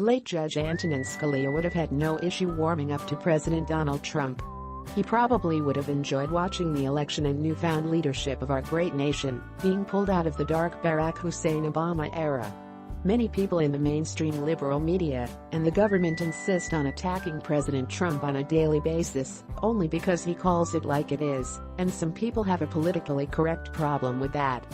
late Judge Antonin Scalia would have had no issue warming up to President Donald Trump. He probably would have enjoyed watching the election and newfound leadership of our great nation being pulled out of the dark Barack Hussein Obama era. Many people in the mainstream liberal media and the government insist on attacking President Trump on a daily basis only because he calls it like it is, and some people have a politically correct problem with that.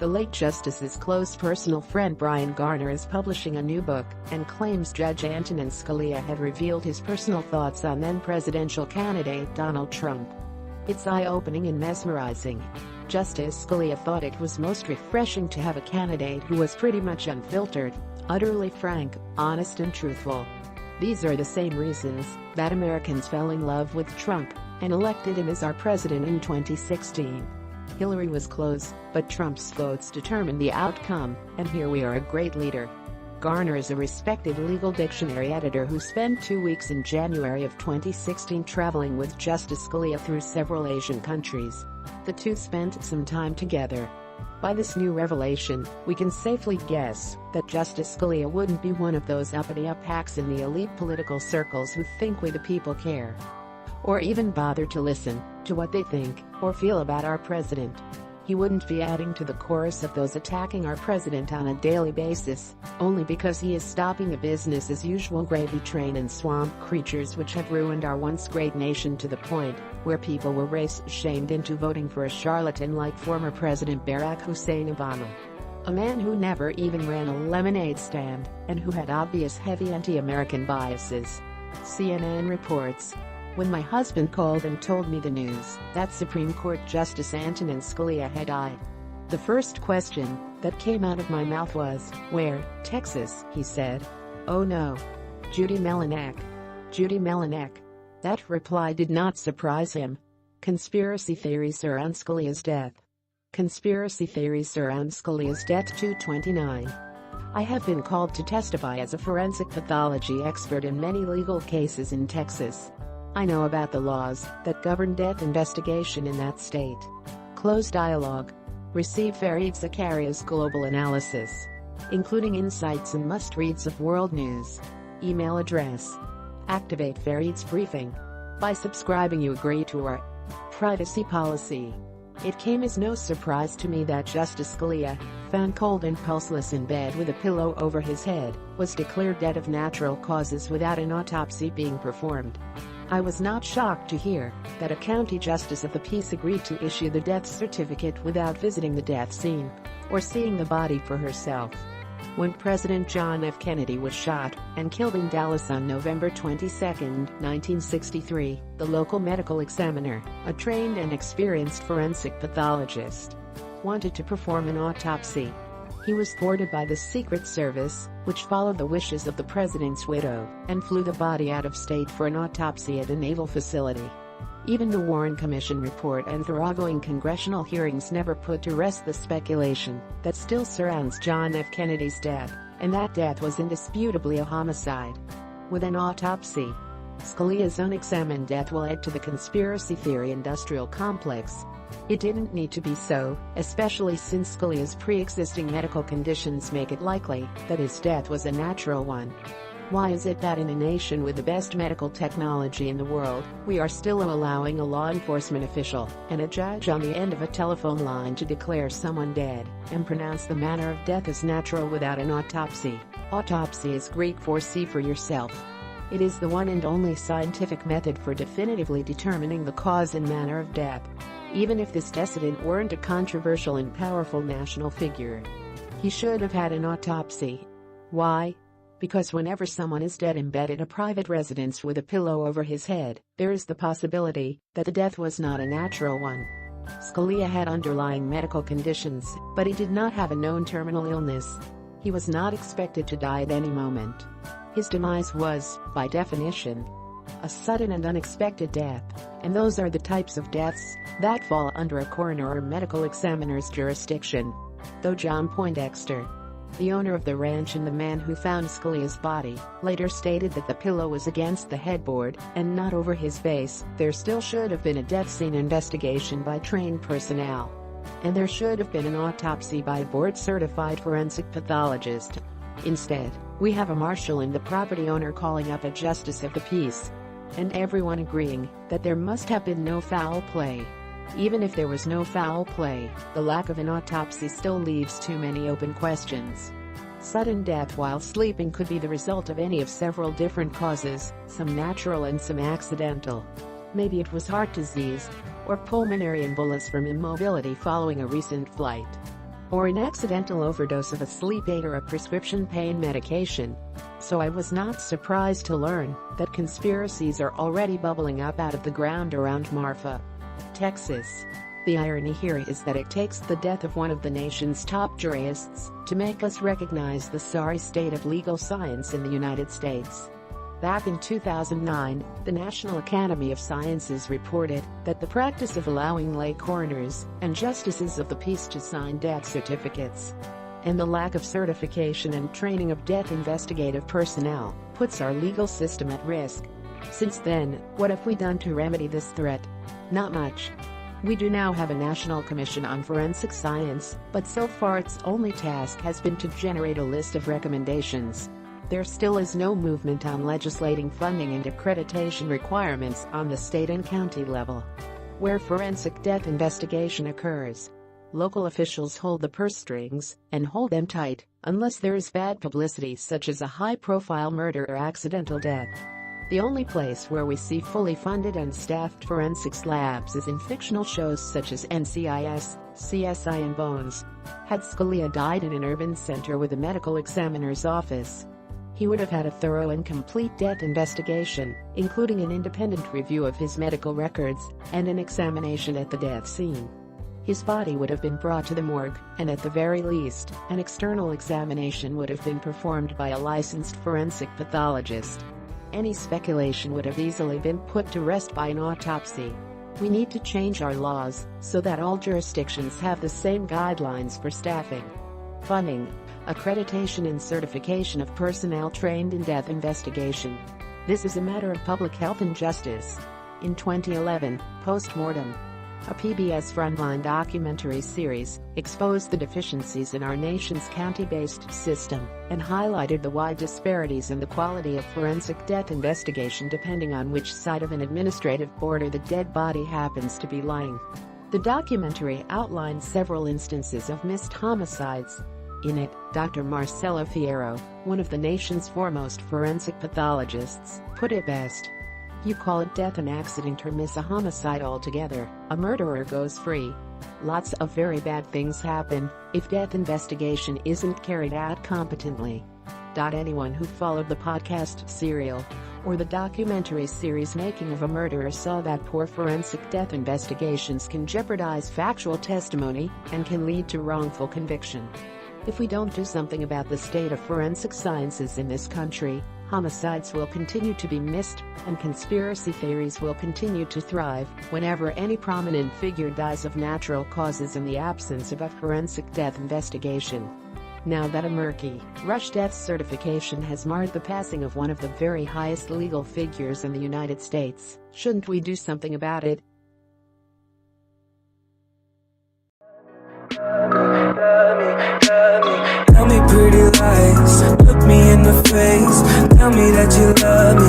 The late Justice's close personal friend Brian Garner is publishing a new book and claims Judge Antonin Scalia had revealed his personal thoughts on then-presidential candidate Donald Trump. It's eye-opening and mesmerizing. Justice Scalia thought it was most refreshing to have a candidate who was pretty much unfiltered, utterly frank, honest and truthful. These are the same reasons that Americans fell in love with Trump and elected him as our president in 2016. Hillary was close, but Trump's votes determined the outcome, and here we are, a great leader. Garner is a respected legal dictionary editor who spent 2 weeks in January of 2016 traveling with Justice Scalia through several Asian countries. The two spent some time together. By this new revelation, we can safely guess that Justice Scalia wouldn't be one of those uppity-up hacks in the elite political circles who think we the people care, or even bother to listen to what they think or feel about our president. He wouldn't be adding to the chorus of those attacking our president on a daily basis, only because he is stopping the business-as-usual gravy train and swamp creatures which have ruined our once great nation to the point where people were race-shamed into voting for a charlatan like former President Barack Hussein Obama. A man who never even ran a lemonade stand and who had obvious heavy anti-American biases. CNN reports. When my husband called and told me the news that Supreme Court Justice Antonin Scalia had died, the first question that came out of my mouth was, "Where?" "Texas," he said. "Oh no. Judy Melinek." Judy Melinek. That reply did not surprise him. Conspiracy theories around Scalia's death. Conspiracy theories around Scalia's death. 229. I have been called to testify as a forensic pathology expert in many legal cases in Texas. I know about the laws that govern death investigation in that state. Close dialogue. Receive Fareed Zakaria's global analysis, including insights and must-reads of world news. Email address. Activate Fareed's briefing. By subscribing, you agree to our privacy policy. It came as no surprise to me that Justice Scalia, found cold and pulseless in bed with a pillow over his head, was declared dead of natural causes without an autopsy being performed. I was not shocked to hear that a county justice of the peace agreed to issue the death certificate without visiting the death scene or seeing the body for herself. When President John F. Kennedy was shot and killed in Dallas on November 22, 1963, the local medical examiner, a trained and experienced forensic pathologist, wanted to perform an autopsy. He was thwarted by the Secret Service, which followed the wishes of the president's widow and flew the body out of state for an autopsy at a naval facility. Even the Warren Commission report and foregoing congressional hearings never put to rest the speculation that still surrounds John F. Kennedy's death, and that death was indisputably a homicide. With an autopsy, Scalia's unexamined death will add to the conspiracy theory industrial complex. It didn't need to be so, especially since Scalia's pre-existing medical conditions make it likely that his death was a natural one. Why is it that in a nation with the best medical technology in the world, we are still allowing a law enforcement official and a judge on the end of a telephone line to declare someone dead and pronounce the manner of death as natural without an autopsy? Autopsy is Greek for see for yourself. It is the one and only scientific method for definitively determining the cause and manner of death. Even if this decedent weren't a controversial and powerful national figure, he should have had an autopsy. Why? Because whenever someone is dead in bed at a private residence with a pillow over his head, there is the possibility that the death was not a natural one. Scalia had underlying medical conditions, but he did not have a known terminal illness. He was not expected to die at any moment. His demise was, by definition, a sudden and unexpected death, and those are the types of deaths that fall under a coroner or medical examiner's jurisdiction. Though John Poindexter, the owner of the ranch and the man who found Scalia's body, later stated that the pillow was against the headboard and not over his face, there still should have been a death scene investigation by trained personnel. And there should have been an autopsy by a board-certified forensic pathologist. Instead, we have a marshal and the property owner calling up a justice of the peace, and everyone agreeing that there must have been no foul play. Even if there was no foul play, the lack of an autopsy still leaves too many open questions. Sudden death while sleeping could be the result of any of several different causes, some natural and some accidental. Maybe it was heart disease, or pulmonary embolus from immobility following a recent flight, or an accidental overdose of a sleep aid or a prescription pain medication. So I was not surprised to learn that conspiracies are already bubbling up out of the ground around Marfa, Texas. The irony here is that it takes the death of one of the nation's top jurists to make us recognize the sorry state of legal science in the United States. Back in 2009, the National Academy of Sciences reported that the practice of allowing lay coroners and justices of the peace to sign death certificates, and the lack of certification and training of death investigative personnel, puts our legal system at risk. Since then, what have we done to remedy this threat? Not much. We do now have a National Commission on Forensic Science, but so far its only task has been to generate a list of recommendations. There still is no movement on legislating funding and accreditation requirements on the state and county level, where forensic death investigation occurs. Local officials hold the purse strings, and hold them tight, unless there is bad publicity such as a high-profile murder or accidental death. The only place where we see fully funded and staffed forensics labs is in fictional shows such as NCIS, CSI and Bones. Had Scalia died in an urban center with a medical examiner's office, he would have had a thorough and complete death investigation, including an independent review of his medical records and an examination at the death scene. His body would have been brought to the morgue, and at the very least, an external examination would have been performed by a licensed forensic pathologist. Any speculation would have easily been put to rest by an autopsy. We need to change our laws so that all jurisdictions have the same guidelines for staffing, funding, accreditation and certification of personnel trained in death investigation. This is a matter of public health and justice. In 2011, Postmortem, a PBS Frontline documentary series, exposed the deficiencies in our nation's county-based system and highlighted the wide disparities in the quality of forensic death investigation depending on which side of an administrative border the dead body happens to be lying. The documentary outlined several instances of missed homicides. In it, Dr. Marcelo Fierro, one of the nation's foremost forensic pathologists, put it best. You call it death an accident or miss a homicide altogether, a murderer goes free. Lots of very bad things happen if death investigation isn't carried out competently. Anyone who followed the podcast serial or the documentary series Making of a Murderer saw that poor forensic death investigations can jeopardize factual testimony and can lead to wrongful conviction. If we don't do something about the state of forensic sciences in this country, homicides will continue to be missed, and conspiracy theories will continue to thrive whenever any prominent figure dies of natural causes in the absence of a forensic death investigation. Now that a murky, rush death certification has marred the passing of one of the very highest legal figures in the United States, shouldn't we do something about it? Tell me pretty lies, look me in the face. Tell me that you love me,